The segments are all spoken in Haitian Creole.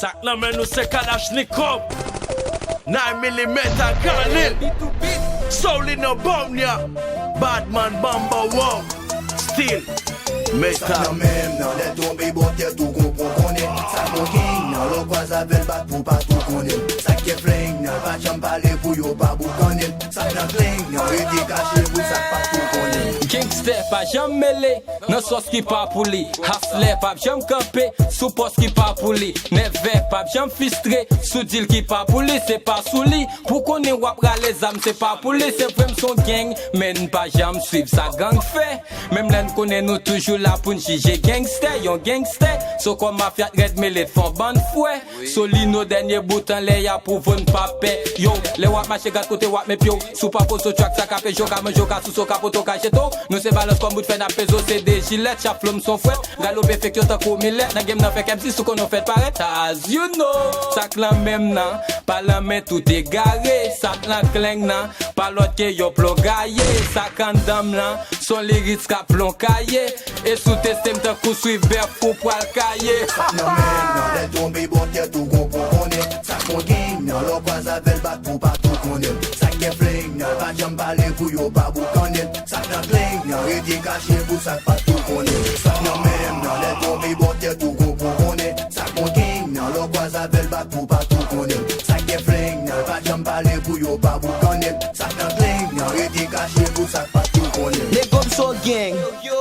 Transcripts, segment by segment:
Sak nan men nou se Kalashnikov 9mm Kanil Souli no bomb ya Badman Bamba Wow Still Metal Sak nan men nan let tombe bote tout kompon konen Sak mon king nan lo kwa zavel bat pou pa tout konen Sak ke fling nan pa jam pale pou yo pa bou konen Sak nan kling nan rete kache pou sak pa tout konen Gangster pa jam mele, nan sos ki pa pou li Hustler pa jam kampe, sou pos ki pa pou li Neve pa jam fistre, sou dil ki pa pou li Se pa sou li, pou konen wap rale zam Se pa pou li, se vrem son gang Men pa jam suiv sa gang fe Mem len konen nou toujou la pou njije gangster Yon gangster, so kon ma fiat red me let fon ban fwe Soli nou denye boutan le ya pou von pape Yo, le wap mache gat kote wap me pyo Sou pa po so track sa kape joka me joka Sou so kapoto kacheto Nou se balos kon bout fè na pezo se de gilet Chap flom son fwet, galope fek yo ta kou milet Nan game nan fek MC sou kon nou fèt paret As you know, sak lan mem nan Palan men tout e gare Sak lan kleng nan, palot ke yo plogaye Sak an dam lan, son lirit ska plon kaye E sou testem te kou suiv ber pou pral kaye Sak nan men nan let tombe bote tout kompon konen Sak mon king nan lo kwa zavel bat pou pa tout konen Sak ke fling nan pa jam pale pou yo pa bou konen Sak nan kling nan rete kache pou sak pa tout konen Sak nan men nan let tombe bote tout kompon konen Sak mon king nan lo kwa zavel bat pou pa tout konen Sak ke fling nan pa jam pale pou yo pa bou konen Sak nan kling nan rete kache pou sak pa tout konen Les gommes sont gang,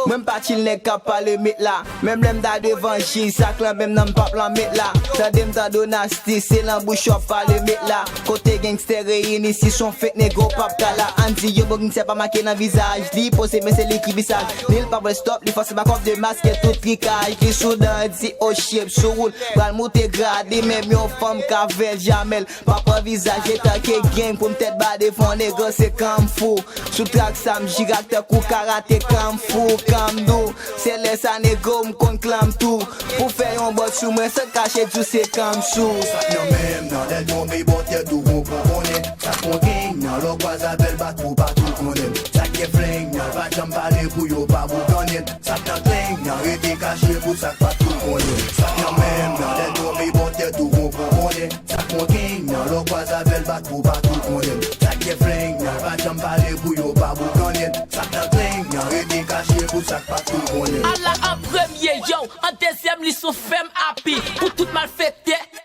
même pas chill n'est qu'à pas le mettre là. Même l'aime da devant chi, ça clan même n'en pas plan mettre là. Ça dem ta donasti, c'est l'embouche pas le mettre là. Côté gangster réunis, si son fait négo pap kala. Anti yo bogin c'est pas marqué dans visage. Li posé mais c'est lui qui visage. Nil pas stop, li force ma coffre de masque tout tricage. Qui soudain dit oh shape, so roule. Pral monter gradé, même yon femme cavel jamel. Papa visage, et que gang pour m'tête bas devant négro c'est comme fou. Sous track sam girak te kou karate comme fou, comme nous. C'est les anégo m'kon clam tout. Pour faire un bot sous moi, se cacher tout c'est comme sous. Sak nan men nan let tombe bote tout kompon konen Sak mon king nan lo kwa zavel bat pou pa tout konen Sak ke fling nan pa jam pale pou yo pa bou konen Sak nan kling nan rete kache pou sak pa tout konen Sak nan men nan let tombe bote tout kompon konen Sak mon king nan lo kwa zavel bat pou pa tout konen Sak ke fling nan pa jam pale pou yo pa bou konen Sak nan kling nan rete kache pou sak pa tout konen Allah en premier yo, en deuxième li son femme happy Pour tout mal fait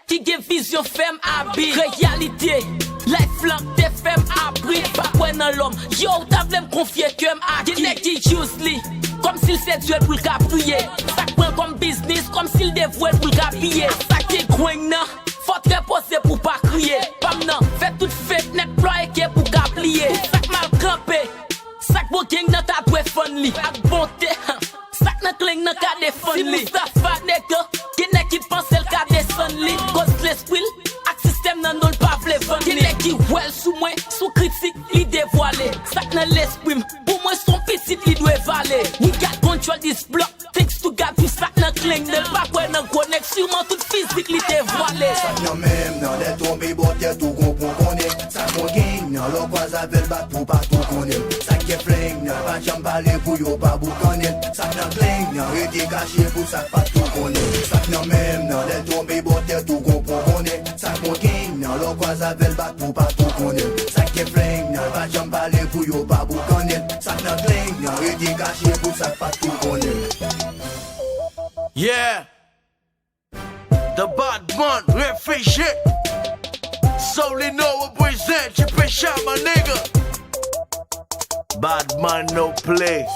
qui gen vision femme happy Réalité, life lang te femme abri Pas quoi dans l'homme, yo ta vle m'confier que m'aki Gen qui use li, comme s'il c'est Dieu pour l'caprier Ça prend comme business, comme s'il dévoué pour l'capier Ça qui gwen nan, faut te reposer pour pas crier Pam nan, fait toute fête net ploye pour gaplier Ça mal campé, ça bon gang nan ta dwe fun li Ak bonté, sak nan kling nan ka defon li Si Mustafa nègre, gen qui pense el ka descend li Cause l'esprit, ak système nan non pa vle vend li Gen qui well sous moi, sous critique, li dévoilé Sak nan l'esprit, pour moi son petit li dwe valer We got control this block, thanks to God tout sak nan kling Nel pa kwen nan connect, sûrement tout physique li dévoilé Sak nan men nan let tombe bote tout kompon konen Sak mon king nan lo kwa zavel bat pou pa tout konen Sak ke fling nan pa jam pale pou yo pa bou konen Sak nan kling nan rete kache pou sak pa tout konen Sak nan men nan let tombe bote tout kompon konen Sak mon king nan lo kwa zavel bat pou pa tout konen Sak ke fling nan pa jam pale pou yo pa bou konen Sak nan kling nan rete kache pou sak pa tout konen Yeah The Badman Refugee Souli no represent Chipesha my nigga Badman no play